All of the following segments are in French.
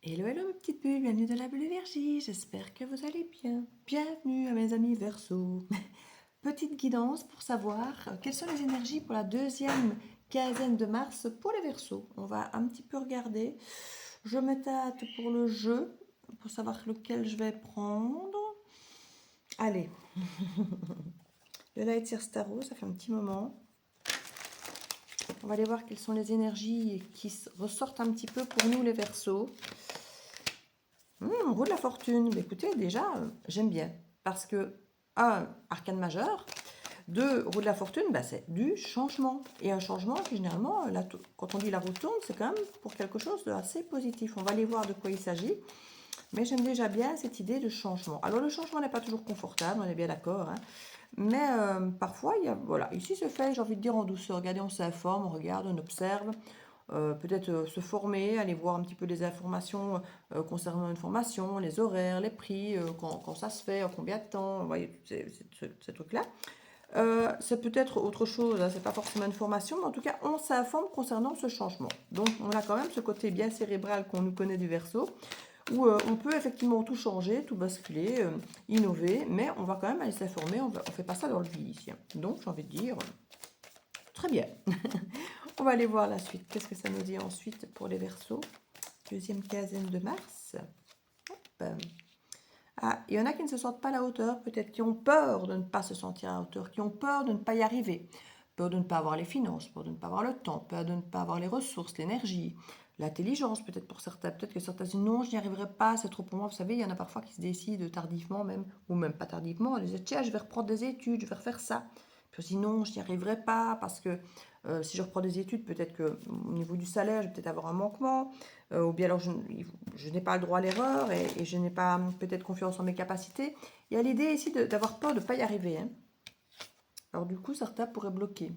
Hello, hello mes petites bulles, bienvenue dans la bulle énergie, j'espère que vous allez bien. Bienvenue à mes amis Verseau. Petite guidance pour savoir quelles sont les énergies pour la deuxième quinzaine de mars pour les Verseaux. On va un petit peu regarder. Je me tâte pour le jeu, pour savoir lequel je vais prendre. Allez, le Light Year Starro, ça fait un petit moment. On va aller voir quelles sont les énergies qui ressortent un petit peu pour nous les Verseaux. Roue de la fortune. Mais écoutez, déjà, j'aime bien. Parce que, un, arcane majeur. Deux, roue de la fortune, bah, c'est du changement. Et un changement qui, généralement, quand on dit la roue tourne, c'est quand même pour quelque chose d'assez positif. On va aller voir de quoi il s'agit. Mais j'aime déjà bien cette idée de changement. Alors, le changement n'est pas toujours confortable, on est bien d'accord. Hein. Mais parfois, voilà, ici se fait, j'ai envie de dire, en douceur. Regardez, on s'informe, on regarde, on observe. Peut-être se former, aller voir un petit peu des informations concernant une formation, les horaires, les prix, quand ça se fait, en combien de temps, vous voyez, ces trucs-là. C'est peut-être autre chose, hein, c'est pas forcément une formation, mais en tout cas, on s'informe concernant ce changement. Donc, on a quand même ce côté bien cérébral qu'on nous connaît du Verseau, où on peut effectivement tout changer, tout basculer, innover, mais on va quand même aller s'informer, on fait pas ça dans le vide ici. Hein. Donc, j'ai envie de dire, très bien. On va aller voir la suite. Qu'est-ce que ça nous dit ensuite pour les Verseaux? Deuxième quinzaine de mars. Hop. Ah, il y en a qui ne se sentent pas à la hauteur, peut-être qui ont peur de ne pas se sentir à la hauteur, qui ont peur de ne pas y arriver, peur de ne pas avoir les finances, peur de ne pas avoir le temps, peur de ne pas avoir les ressources, l'énergie, l'intelligence peut-être pour certains, peut-être que certains disent non, je n'y arriverai pas, c'est trop pour moi. Vous savez, il y en a parfois qui se décident tardivement même, ou même pas tardivement, ils disent tiens, je vais reprendre des études, je vais refaire ça. Puis on se dit non, je n'y arriverai pas parce que si je reprends des études, peut-être que au niveau du salaire, je vais peut-être avoir un manquement, ou bien alors je n'ai pas le droit à l'erreur et je n'ai pas peut-être confiance en mes capacités. Il y a l'idée ici d'avoir peur de ne pas y arriver. Hein. Alors du coup, certains pourraient bloquer.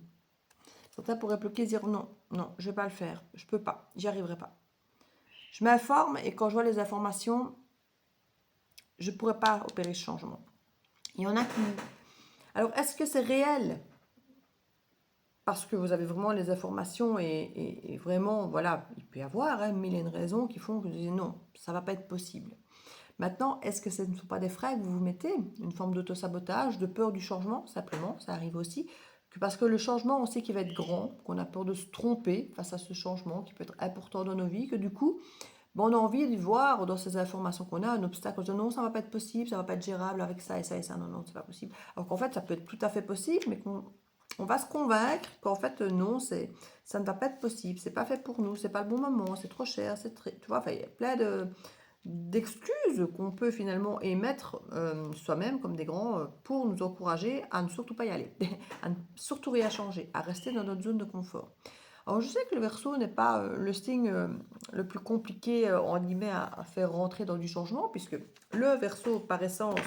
Certains pourraient bloquer et dire non, non, je ne vais pas le faire, je ne peux pas, j'y arriverai pas. Je m'informe et quand je vois les informations, je ne pourrais pas opérer ce changement. Il y en a qui... Alors, est-ce que c'est réel parce que vous avez vraiment les informations et vraiment, voilà, il peut y avoir mille et une raisons qui font que vous dites non, ça ne va pas être possible. Maintenant, est-ce que ce ne sont pas des freins que vous vous mettez? Une forme d'auto-sabotage, de peur du changement, simplement, ça arrive aussi. Parce que le changement, on sait qu'il va être grand, qu'on a peur de se tromper face à ce changement qui peut être important dans nos vies, que du coup, on a envie de voir dans ces informations qu'on a un obstacle. On se dit non, ça ne va pas être possible, ça ne va pas être gérable avec ça et ça et ça. Non, non, c'est pas possible. Alors qu'en fait, ça peut être tout à fait possible, mais qu'on va se convaincre qu'en fait, non, ça ne va pas être possible, c'est pas fait pour nous, c'est pas le bon moment, c'est trop cher, tu vois, enfin, il y a plein d'excuses qu'on peut finalement émettre soi-même comme des grands pour nous encourager à ne surtout pas y aller, à ne surtout rien changer, à rester dans notre zone de confort. Alors je sais que le Verseau n'est pas le signe le plus compliqué en guillemets à faire rentrer dans du changement, puisque le Verseau par essence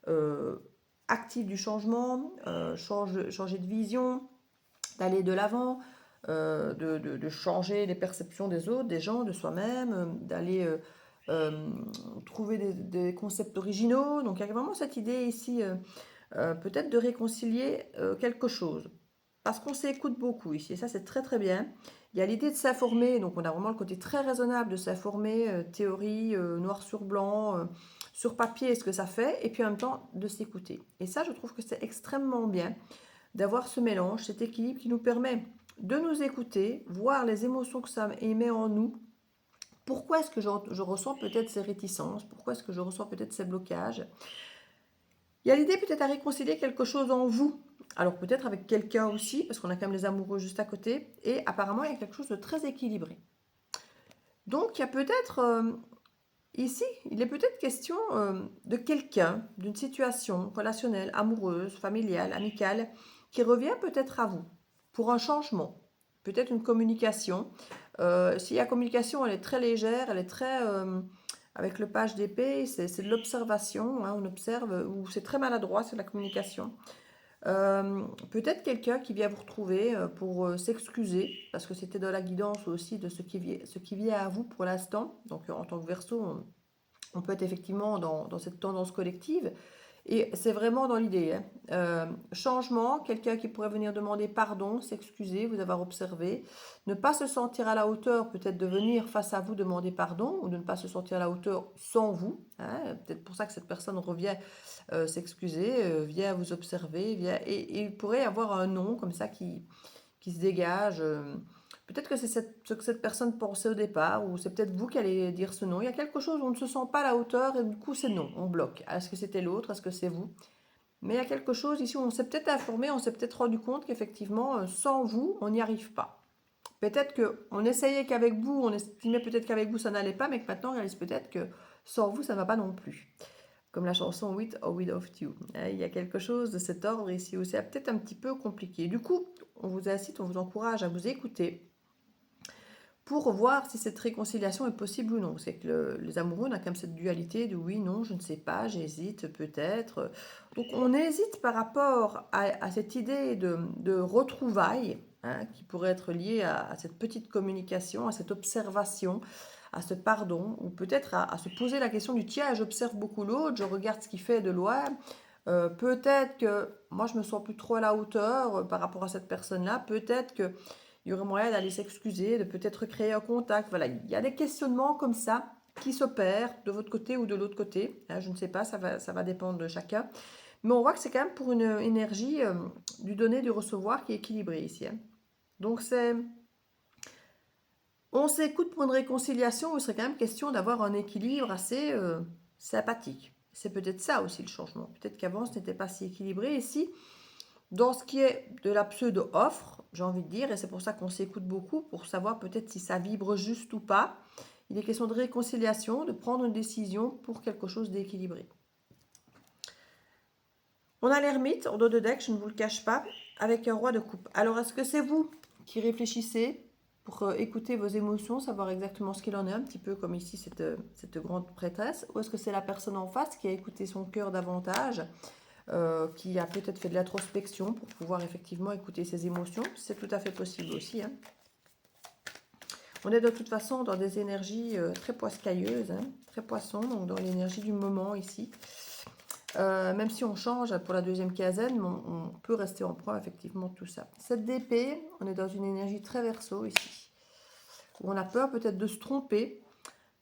euh, active du changement, changer de vision, d'aller de l'avant, de changer les perceptions des autres, des gens, de soi-même, d'aller trouver des concepts originaux. Donc il y a vraiment cette idée ici, peut-être de réconcilier quelque chose. Parce qu'on s'écoute beaucoup ici, et ça c'est très très bien. Il y a l'idée de s'informer, donc on a vraiment le côté très raisonnable de s'informer, théorie, noir sur blanc, sur papier, ce que ça fait, et puis en même temps de s'écouter. Et ça, je trouve que c'est extrêmement bien d'avoir ce mélange, cet équilibre qui nous permet de nous écouter, voir les émotions que ça émet en nous. Pourquoi est-ce que je ressens peut-être ces réticences? Pourquoi est-ce que je ressens peut-être ces blocages? Il y a l'idée peut-être à réconcilier quelque chose en vous. Alors peut-être avec quelqu'un aussi, parce qu'on a quand même les amoureux juste à côté. Et apparemment, il y a quelque chose de très équilibré. Donc il y a peut-être ici, il est peut-être question de quelqu'un, d'une situation relationnelle, amoureuse, familiale, amicale, qui revient peut-être à vous pour un changement, peut-être une communication. Si la communication, elle est très légère, elle est très... avec le page d'épée, c'est de l'observation, hein, on observe, ou c'est très maladroit, c'est de la communication. Peut-être quelqu'un qui vient vous retrouver pour s'excuser, parce que c'était dans la guidance aussi de ce qui vient à vous pour l'instant. Donc en tant que Verseau, on peut être effectivement dans cette tendance collective. Et c'est vraiment dans l'idée, hein. Changement, quelqu'un qui pourrait venir demander pardon, s'excuser, vous avoir observé, ne pas se sentir à la hauteur, peut-être de venir face à vous demander pardon, ou de ne pas se sentir à la hauteur sans vous, hein. Peut-être pour ça que cette personne revient s'excuser, vient vous observer, et il pourrait y avoir un nom comme ça qui se dégage. Peut-être que c'est ce que cette personne pensait au départ, ou c'est peut-être vous qui allez dire ce nom. Il y a quelque chose où on ne se sent pas à la hauteur, et du coup c'est non, on bloque. Est-ce que c'était l'autre? Est-ce que c'est vous? Mais il y a quelque chose ici où on s'est peut-être informé, on s'est peut-être rendu compte qu'effectivement, sans vous, on n'y arrive pas. Peut-être qu'on essayait qu'avec vous, on estimait peut-être qu'avec vous ça n'allait pas, mais que maintenant on réalise peut-être que sans vous ça ne va pas non plus. Comme la chanson With or Without You. Il y a quelque chose de cet ordre ici où c'est peut-être un petit peu compliqué. Du coup, on vous incite, on vous encourage à vous écouter pour voir si cette réconciliation est possible ou non. C'est que les amoureux, on a quand même cette dualité de oui, non, je ne sais pas, j'hésite, peut-être. Donc on hésite par rapport à cette idée de retrouvailles, hein, qui pourrait être liée à cette petite communication, à cette observation, à ce pardon, ou peut-être à se poser la question du tiens, j'observe beaucoup l'autre, je regarde ce qu'il fait de loin. Peut-être que moi je me sens plus trop à la hauteur par rapport à cette personne-là. Peut-être que il y aurait moyen d'aller s'excuser, de peut-être recréer un contact. Voilà, il y a des questionnements comme ça qui s'opèrent de votre côté ou de l'autre côté. Hein, je ne sais pas, ça va dépendre de chacun. Mais on voit que c'est quand même pour une énergie du donner, du recevoir qui est équilibrée ici. Hein. Donc on s'écoute pour une réconciliation où il serait quand même question d'avoir un équilibre assez sympathique. C'est peut-être ça aussi le changement. Peut-être qu'avant ce n'était pas si équilibré. Ici, dans ce qui est de la pseudo-offre, j'ai envie de dire, et c'est pour ça qu'on s'écoute beaucoup, pour savoir peut-être si ça vibre juste ou pas, il est question de réconciliation, de prendre une décision pour quelque chose d'équilibré. On a l'ermite en dos de deck, je ne vous le cache pas, avec un roi de coupe. Alors, est-ce que c'est vous qui réfléchissez pour écouter vos émotions, savoir exactement ce qu'il en est, un petit peu comme ici cette grande prêtresse, ou est-ce que c'est la personne en face qui a écouté son cœur davantage, qui a peut-être fait de l'introspection pour pouvoir effectivement écouter ses émotions? C'est tout à fait possible aussi. Hein. On est de toute façon dans des énergies très poiscailleuses, hein, très poisson, donc dans l'énergie du moment ici. Même si on change pour la deuxième quinzaine, on peut rester en proie effectivement de tout ça. Cette d'épée, on est dans une énergie très verso ici, où on a peur peut-être de se tromper,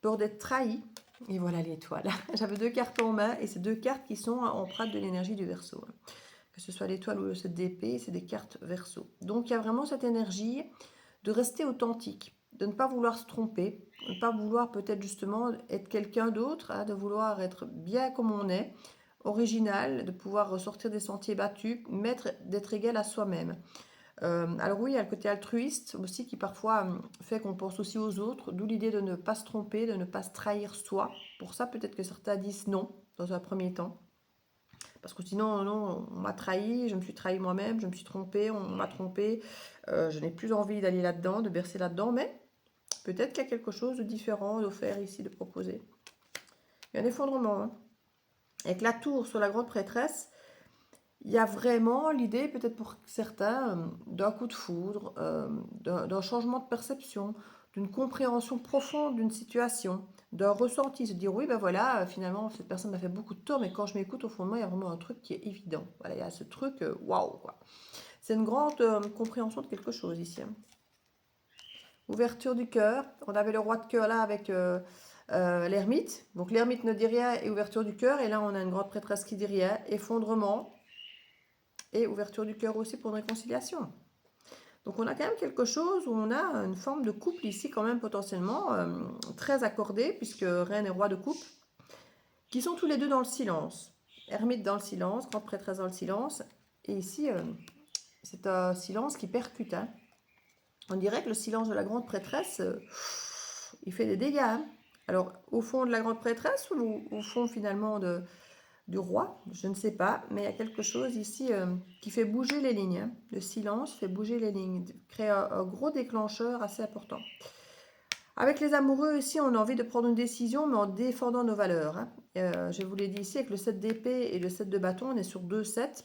peur d'être trahi. Et voilà l'étoile. J'avais deux cartes en main, et ces deux cartes qui sont empreintes de l'énergie du verso. Hein. Que ce soit l'étoile ou le 7 d'épée, c'est des cartes verso. Donc il y a vraiment cette énergie de rester authentique, de ne pas vouloir se tromper, de ne pas vouloir peut-être justement être quelqu'un d'autre, hein, de vouloir être bien comme on est, original, de pouvoir ressortir des sentiers battus, d'être égal à soi-même. Alors oui, il y a le côté altruiste aussi qui parfois fait qu'on pense aussi aux autres, d'où l'idée de ne pas se tromper, de ne pas se trahir soi. Pour ça, peut-être que certains disent non dans un premier temps. Parce que sinon, non, on m'a trahi, je me suis trahi moi-même, je me suis trompée, on m'a trompé, je n'ai plus envie d'aller là-dedans, de bercer là-dedans, mais peut-être qu'il y a quelque chose de différent d'offert ici, de proposer. Il y a un effondrement. Hein. Avec la tour sur la grande prêtresse, il y a vraiment l'idée, peut-être pour certains, d'un coup de foudre, d'un changement de perception, d'une compréhension profonde d'une situation, d'un ressenti, se dire oui, ben voilà, finalement, cette personne m'a fait beaucoup de tort, mais quand je m'écoute, au fond de moi, il y a vraiment un truc qui est évident. Voilà, il y a ce truc, waouh, quoi. C'est une grande compréhension de quelque chose ici. Hein. Ouverture du cœur. On avait le roi de cœur là avec l'ermite. Donc l'ermite ne dit rien et ouverture du cœur. Et là, on a une grande prêtresse qui dit rien. Effondrement. Et ouverture du cœur aussi pour une réconciliation. Donc on a quand même quelque chose où on a une forme de couple ici quand même potentiellement très accordé, puisque reine et roi de coupe, qui sont tous les deux dans le silence. Ermite dans le silence, grande prêtresse dans le silence. Et ici, c'est un silence qui percute. Hein. On dirait que le silence de la grande prêtresse, il fait des dégâts. Hein. Alors au fond de la grande prêtresse ou au fond finalement du roi, je ne sais pas, mais il y a quelque chose ici qui fait bouger les lignes. Hein. Le silence fait bouger les lignes, crée un gros déclencheur assez important. Avec les amoureux ici, on a envie de prendre une décision, mais en défendant nos valeurs. Hein. Je vous l'ai dit ici, avec le 7 d'épée et le 7 de bâton, on est sur 2 sets,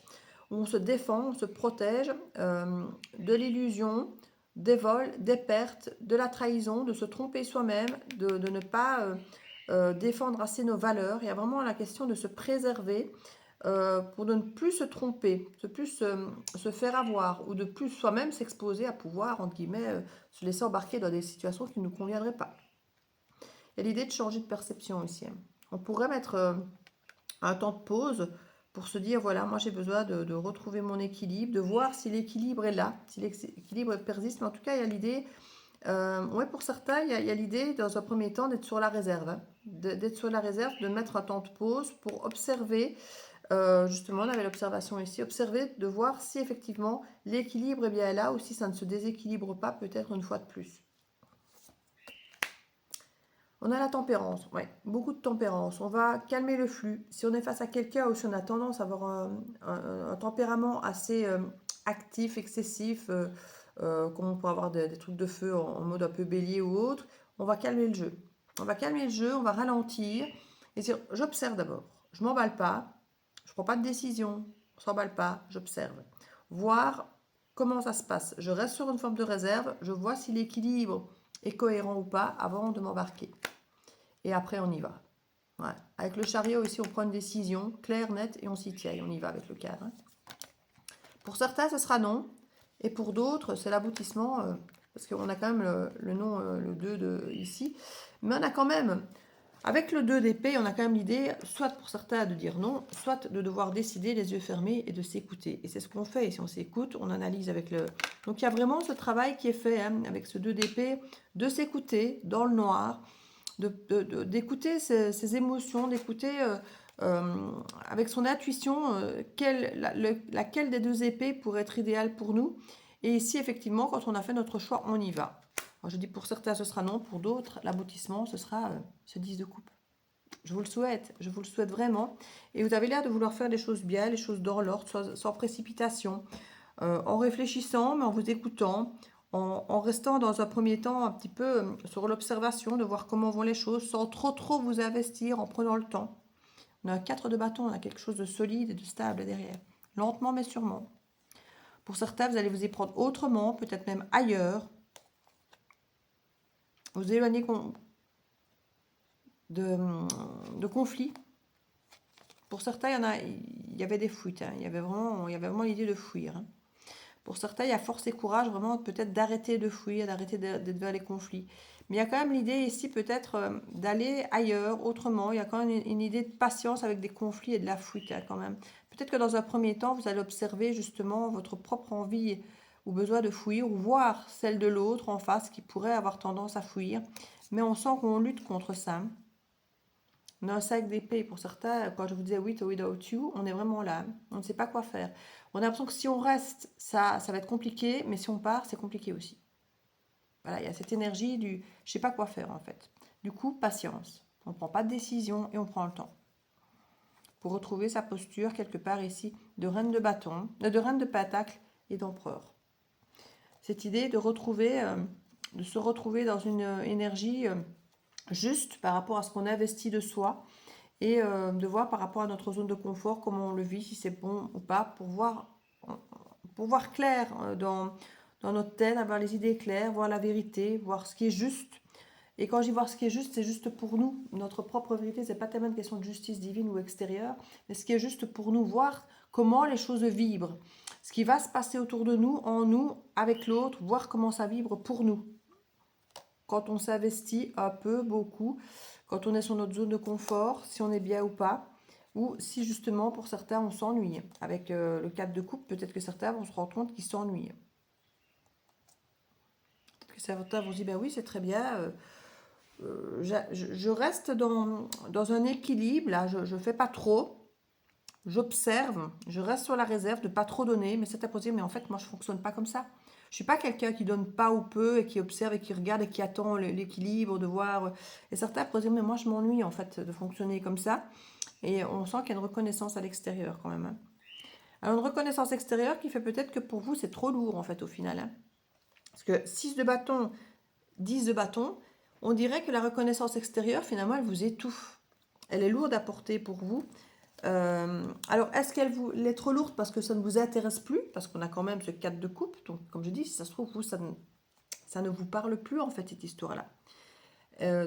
où on se défend, on se protège de l'illusion, des vols, des pertes, de la trahison, de se tromper soi-même, de ne pas défendre assez nos valeurs. Il y a vraiment la question de se préserver, pour de ne plus se tromper, de plus se faire avoir, ou de plus soi-même s'exposer à pouvoir, entre guillemets, se laisser embarquer dans des situations qui ne nous conviendraient pas. Il y a l'idée de changer de perception ici, hein. On pourrait mettre un temps de pause pour se dire, voilà, moi j'ai besoin de retrouver mon équilibre, de voir si l'équilibre est là, si l'équilibre persiste. Mais en tout cas, il y a l'idée, ouais, pour certains, il y a l'idée, dans un premier temps, d'être sur la réserve, hein. D'être sur la réserve, de mettre un temps de pause pour observer. Justement, on avait l'observation ici, observer, de voir si effectivement l'équilibre est bien là ou si ça ne se déséquilibre pas, peut-être une fois de plus. On a la tempérance, ouais, beaucoup de tempérance. On va calmer le flux. Si on est face à quelqu'un ou si on a tendance à avoir un tempérament assez actif, excessif, comme on peut avoir des trucs de feu en mode un peu bélier ou autre, on va calmer le jeu. On va calmer le jeu, on va ralentir et dire, j'observe d'abord. Je m'emballe pas, je prends pas de décision, on s'emballe pas, j'observe. Voir comment ça se passe. Je reste sur une forme de réserve, je vois si l'équilibre est cohérent ou pas avant de m'embarquer. Et après, on y va. Ouais. Avec le chariot ici, on prend une décision claire, nette, et on s'y tient. Et on y va avec le cadre, hein. Pour certains, ce sera non. Et pour d'autres, c'est l'aboutissement, parce qu'on a quand même le nom, le 2 ici. Mais on a quand même, avec le 2 d'épée, on a quand même l'idée, soit pour certains de dire non, soit de devoir décider les yeux fermés et de s'écouter. Et c'est ce qu'on fait. Et si on s'écoute, on analyse avec le... Donc il y a vraiment ce travail qui est fait, hein, avec ce 2 d'épée, de s'écouter dans le noir, d'écouter ses émotions, d'écouter avec son intuition laquelle des deux épées pourrait être idéale pour nous. Et ici, effectivement, quand on a fait notre choix, on y va. Alors, je dis pour certains, ce sera non. Pour d'autres, l'aboutissement, ce sera ce 10 de coupe. Je vous le souhaite vraiment. Et vous avez l'air de vouloir faire les choses bien, les choses dans l'ordre, sans précipitation, en réfléchissant, mais en vous écoutant, en restant dans un premier temps un petit peu sur l'observation, de voir comment vont les choses, sans trop vous investir, en prenant le temps. On a un 4 de bâton, on a quelque chose de solide et de stable derrière. Lentement mais sûrement. Pour certains, vous allez vous y prendre autrement, peut-être même ailleurs. Vous éloigner de conflits. Pour certains, il y avait des fuites, hein. Il y avait vraiment l'idée de fuir, hein. Pour certains, il y a force et courage, vraiment, peut-être d'arrêter de fuir, d'arrêter d'être vers les conflits. Mais il y a quand même l'idée ici, peut-être, d'aller ailleurs, autrement. Il y a quand même une idée de patience avec des conflits et de la fuite, hein, quand même. Peut-être que dans un premier temps, vous allez observer justement votre propre envie ou besoin de fuir, ou voir celle de l'autre en face qui pourrait avoir tendance à fuir. Mais on sent qu'on lutte contre ça. On a un sac d'épée pour certains. Quand je vous disais with or without you, on est vraiment là. On ne sait pas quoi faire. On a l'impression que si on reste, ça va être compliqué, mais si on part, c'est compliqué aussi. Voilà, il y a cette énergie du je sais pas quoi faire en fait. Du coup, patience. On ne prend pas de décision et on prend le temps. Pour retrouver sa posture quelque part ici de reine de bâton, de reine de pentacle et d'empereur. Cette idée de de se retrouver dans une énergie juste par rapport à ce qu'on investit de soi et de voir par rapport à notre zone de confort comment on le vit, si c'est bon ou pas, pour voir clair dans notre tête, avoir les idées claires, voir la vérité, voir ce qui est juste. Et quand je dis voir ce qui est juste, c'est juste pour nous. Notre propre vérité, c'est pas tellement une question de justice divine ou extérieure, mais ce qui est juste pour nous, voir comment les choses vibrent, ce qui va se passer autour de nous, en nous, avec l'autre, voir comment ça vibre pour nous. Quand on s'investit un peu, beaucoup, quand on est sur notre zone de confort, si on est bien ou pas, ou si justement pour certains on s'ennuie. Avec le 4 de coupe, peut-être que certains vont se rendre compte qu'ils s'ennuient. Peut-être que certains vont se dire, ben oui c'est très bien, je reste dans un équilibre, là, je ne fais pas trop, j'observe, je reste sur la réserve de ne pas trop donner, mais c'est à poser, mais en fait moi je ne fonctionne pas comme ça. Je suis pas quelqu'un qui donne pas ou peu et qui observe et qui regarde et qui attend l'équilibre, de voir. Et certains pourraient dire, mais moi je m'ennuie en fait de fonctionner comme ça. Et on sent qu'il y a une reconnaissance à l'extérieur quand même, hein. Alors une reconnaissance extérieure qui fait peut-être que pour vous c'est trop lourd en fait au final, hein. Parce que 6 de bâton, 10 de bâton, on dirait que la reconnaissance extérieure finalement elle vous étouffe. Elle est lourde à porter pour vous. Alors, est-ce qu'elle est trop lourde parce que ça ne vous intéresse plus? Parce qu'on a quand même ce 4 de coupe. Donc, comme je dis, si ça se trouve, vous, ça ne vous parle plus, en fait, cette histoire-là.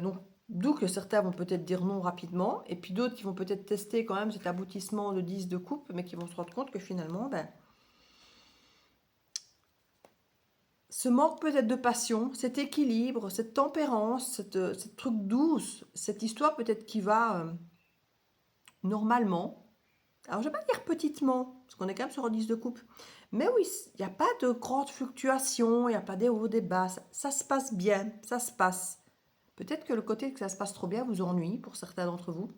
Donc, D'où que certains vont peut-être dire non rapidement, et puis d'autres qui vont peut-être tester quand même cet aboutissement de 10 de coupe, mais qui vont se rendre compte que finalement, ben, ce manque peut-être de passion, cet équilibre, cette tempérance, cette truc douce, cette histoire peut-être qui va normalement, alors je ne vais pas dire petitement, parce qu'on est quand même sur un 10 de coupe, mais oui, il n'y a pas de grandes fluctuations, il n'y a pas des hauts, des bas, ça se passe bien, ça se passe. Peut-être que le côté que ça se passe trop bien vous ennuie pour certains d'entre vous.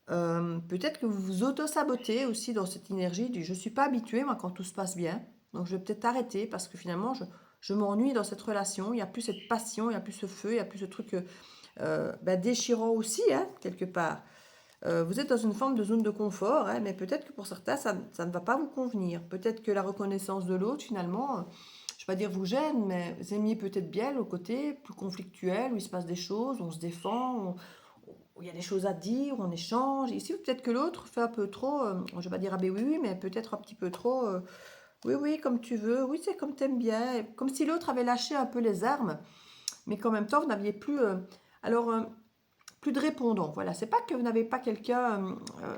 Peut-être que vous vous auto-sabotez aussi dans cette énergie du je ne suis pas habituée moi quand tout se passe bien. Donc je vais peut-être arrêter parce que finalement je m'ennuie dans cette relation. Il n'y a plus cette passion, il n'y a plus ce feu, il n'y a plus ce truc déchirant aussi, hein, quelque part. Vous êtes dans une forme de zone de confort, hein, mais peut-être que pour certains ça ne va pas vous convenir. Peut-être que la reconnaissance de l'autre finalement, je ne vais pas dire vous gêne, mais vous aimiez peut-être bien le côté plus conflictuel où il se passe des choses, on se défend, où il y a des choses à dire, où on échange. Ici, peut-être que l'autre fait un peu trop, je ne vais pas dire ah ben oui, oui, mais peut-être un petit peu trop, oui, oui, comme tu veux, oui, c'est comme t'aimes bien. Comme si l'autre avait lâché un peu les armes, mais qu'en même temps, vous n'aviez plus, alors, plus de répondants. Voilà, c'est pas que vous n'avez pas quelqu'un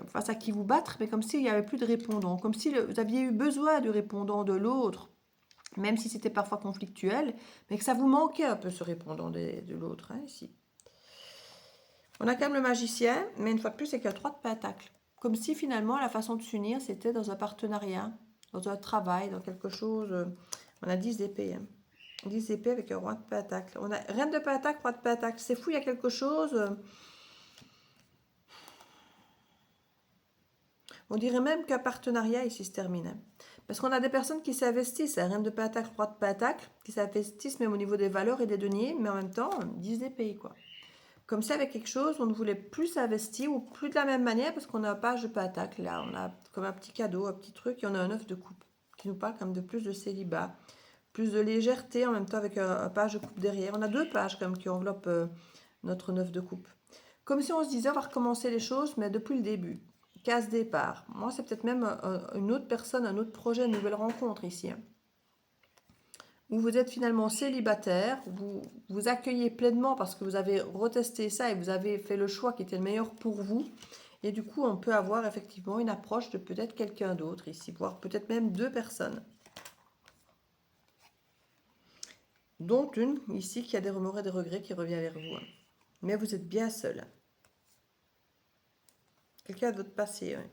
face à qui vous battre, mais comme s'il n'y avait plus de répondants, comme si vous aviez eu besoin du répondant de l'autre, même si c'était parfois conflictuel, mais que ça vous manquait un peu ce répondant de l'autre, hein, ici. On a quand même le magicien, mais une fois de plus, c'est qu'il y a 3 de pentacles. Comme si finalement, la façon de s'unir, c'était dans un partenariat, dans un travail, dans quelque chose. On a 10 d'épée. Hein. 10 d'épée avec un roi de pentacle. On a reine de pentacle, roi de pentacle. C'est fou, il y a quelque chose. On dirait même qu'un partenariat ici se termine. Hein. Parce qu'on a des personnes qui s'investissent. Hein, reine de pentacle, roi de pentacle, qui s'investissent même au niveau des valeurs et des deniers, mais en même temps, 10 d'épée, quoi. Comme ça, avec quelque chose, on ne voulait plus s'investir ou plus de la même manière parce qu'on a un page de pentacle là. On a comme un petit cadeau, un petit truc et on a un œuf de coupe qui nous parle comme de plus de célibat, plus de légèreté en même temps avec un page de coupe derrière. On a 2 pages comme qui enveloppent notre œuf de coupe. Comme si on se disait on va recommencer les choses mais depuis le début. Case départ. Moi, c'est peut-être même une autre personne, un autre projet, une nouvelle rencontre ici. Hein. Où vous êtes finalement célibataire, vous vous accueillez pleinement parce que vous avez retesté ça et vous avez fait le choix qui était le meilleur pour vous. Et du coup, on peut avoir effectivement une approche de peut-être quelqu'un d'autre ici, voire peut-être même 2 personnes. Dont une ici qui a des remords et des regrets qui revient vers vous. Mais vous êtes bien seul. Quelqu'un de votre passé, oui.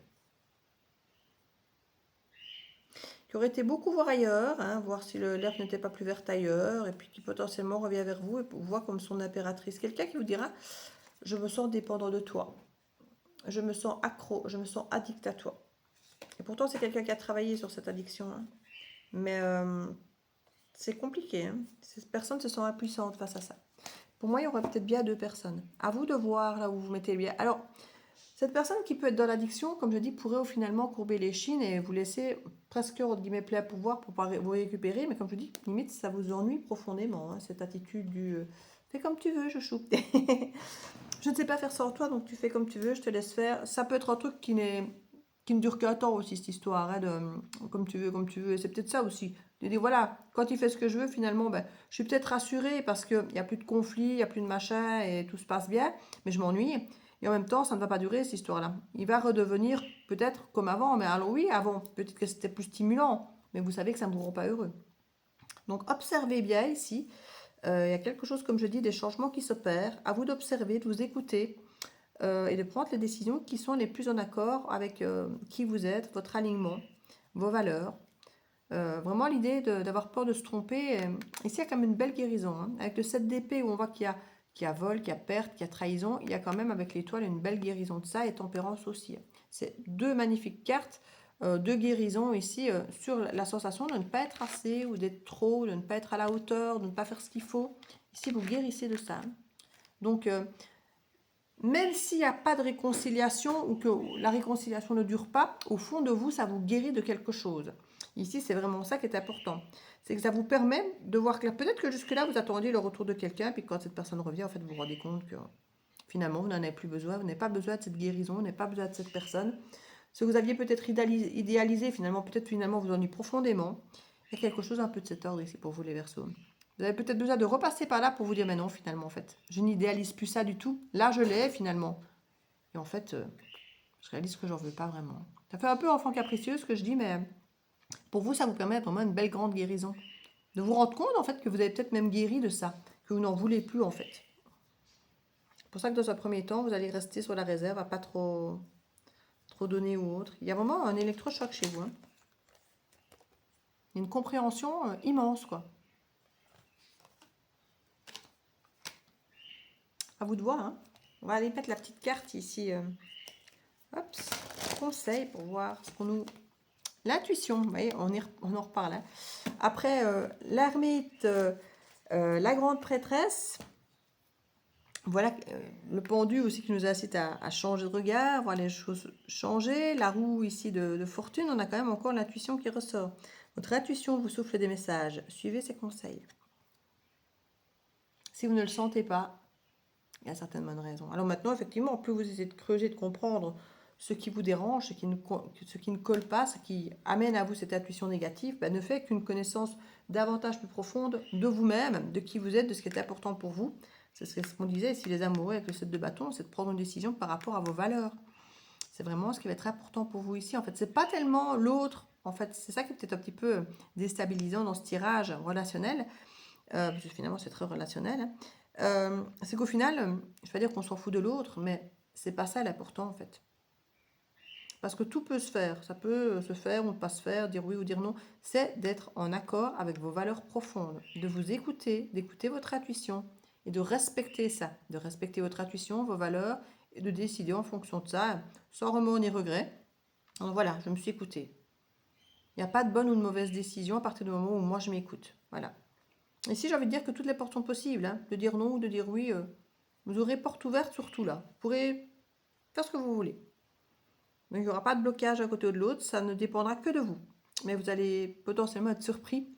Qui aurait été beaucoup voir ailleurs, hein, voir si l'herbe n'était pas plus verte ailleurs, et puis qui potentiellement revient vers vous et vous voit comme son impératrice. Quelqu'un qui vous dira, je me sens dépendant de toi, je me sens accro, je me sens addict à toi. Et pourtant, c'est quelqu'un qui a travaillé sur cette addiction. Hein. Mais c'est compliqué. Hein. Ces personnes se sentent impuissantes face à ça. Pour moi, il y aurait peut-être bien 2 personnes. À vous de voir là où vous mettez bien. Alors, cette personne qui peut être dans l'addiction, comme je dis, pourrait finalement courber les chines et vous laisser presque, entre guillemets, plein pouvoir pour vous récupérer. Mais comme je dis, limite, ça vous ennuie profondément, hein, cette attitude du fais comme tu veux, je choupe. Je ne sais pas faire sans toi, donc tu fais comme tu veux, je te laisse faire. Ça peut être un truc qui ne dure qu'un temps aussi, cette histoire, hein, de comme tu veux, comme tu veux. Et c'est peut-être ça aussi. De dire, voilà, quand il fait ce que je veux, finalement, ben, je suis peut-être rassurée parce qu'il n'y a plus de conflit, il n'y a plus de machin et tout se passe bien, mais je m'ennuie. Et en même temps, ça ne va pas durer, cette histoire-là. Il va redevenir peut-être comme avant, mais alors oui, avant, peut-être que c'était plus stimulant, mais vous savez que ça ne vous rend pas heureux. Donc observez bien ici. Il y a quelque chose, comme je dis, des changements qui s'opèrent. À vous d'observer, de vous écouter et de prendre les décisions qui sont les plus en accord avec qui vous êtes, votre alignement, vos valeurs. Vraiment l'idée d'avoir peur de se tromper. Ici, il y a quand même une belle guérison. Hein. Avec le 7 d'épée, où on voit qu'il y a vol, qu'il y a perte, qu'il y a trahison, il y a quand même avec l'étoile une belle guérison de ça et tempérance aussi. C'est 2 magnifiques cartes de guérison ici sur la sensation de ne pas être assez ou d'être trop, de ne pas être à la hauteur, de ne pas faire ce qu'il faut. Ici, vous guérissez de ça. Donc, même s'il n'y a pas de réconciliation ou que la réconciliation ne dure pas, au fond de vous, ça vous guérit de quelque chose. Ici, c'est vraiment ça qui est important. C'est que ça vous permet de voir que peut-être que jusque-là, vous attendiez le retour de quelqu'un, puis quand cette personne revient, en fait, vous vous rendez compte que finalement, vous n'en avez plus besoin, vous n'avez pas besoin de cette guérison, vous n'avez pas besoin de cette personne. Ce que vous aviez peut-être idéalisé, finalement, peut-être finalement vous ennuyez profondément. Il y a quelque chose un peu de cet ordre ici pour vous, les Verseaux. Vous avez peut-être besoin de repasser par là pour vous dire, mais non, finalement, en fait, je n'idéalise plus ça du tout. Là, je l'ai, finalement. Et en fait, je réalise que j'en veux pas vraiment. Ça fait un peu enfant capricieux, ce que je dis, mais pour vous, ça vous permet vraiment une belle grande guérison. De vous rendre compte, en fait, que vous avez peut-être même guéri de ça. Que vous n'en voulez plus, en fait. C'est pour ça que dans un premier temps, vous allez rester sur la réserve, à pas trop donner ou autre. Il y a vraiment un électrochoc chez vous. Hein. Une compréhension immense, quoi. À vous de voir. Hein. On va aller mettre la petite carte ici. Hop, conseil pour voir ce qu'on nous... L'intuition, vous voyez, on en reparle. Hein. Après, l'ermite, la grande prêtresse, voilà le pendu aussi qui nous incite à changer de regard, voir les choses changer. La roue ici de fortune, on a quand même encore l'intuition qui ressort. Votre intuition vous souffle des messages. Suivez ses conseils. Si vous ne le sentez pas, il y a certaines bonnes raisons. Alors maintenant, effectivement, plus vous essayez de creuser, de comprendre ce qui vous dérange, ce qui ne colle pas, ce qui amène à vous cette intuition négative, ben, ne fait qu'une connaissance davantage plus profonde de vous-même, de qui vous êtes, de ce qui est important pour vous. C'est ce qu'on disait ici, les amoureux avec le 7 de bâton, c'est de prendre une décision par rapport à vos valeurs. C'est vraiment ce qui va être important pour vous ici. En fait, c'est pas tellement l'autre. En fait, c'est ça qui est peut-être un petit peu déstabilisant dans ce tirage relationnel. Parce que finalement, c'est très relationnel. C'est qu'au final, je vais dire qu'on s'en fout de l'autre, mais c'est pas ça l'important en fait. Parce que tout peut se faire, ça peut se faire ou ne pas se faire, dire oui ou dire non. C'est d'être en accord avec vos valeurs profondes, de vous écouter, d'écouter votre intuition et de respecter ça, de respecter votre intuition, vos valeurs et de décider en fonction de ça, sans remords ni regrets. Donc voilà, je me suis écoutée. Il n'y a pas de bonne ou de mauvaise décision à partir du moment où moi je m'écoute. Voilà. Ici, j'ai envie de dire que toutes les portes sont possibles, hein, de dire non ou de dire oui. Vous aurez porte ouverte surtout là. Vous pourrez faire ce que vous voulez. Donc, il n'y aura pas de blocage à côté ou de l'autre, ça ne dépendra que de vous. Mais vous allez potentiellement être surpris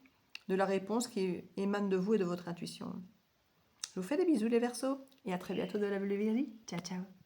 de la réponse qui émane de vous et de votre intuition. Je vous fais des bisous les Verseaux et à très bientôt de la Vierge. Ciao, ciao.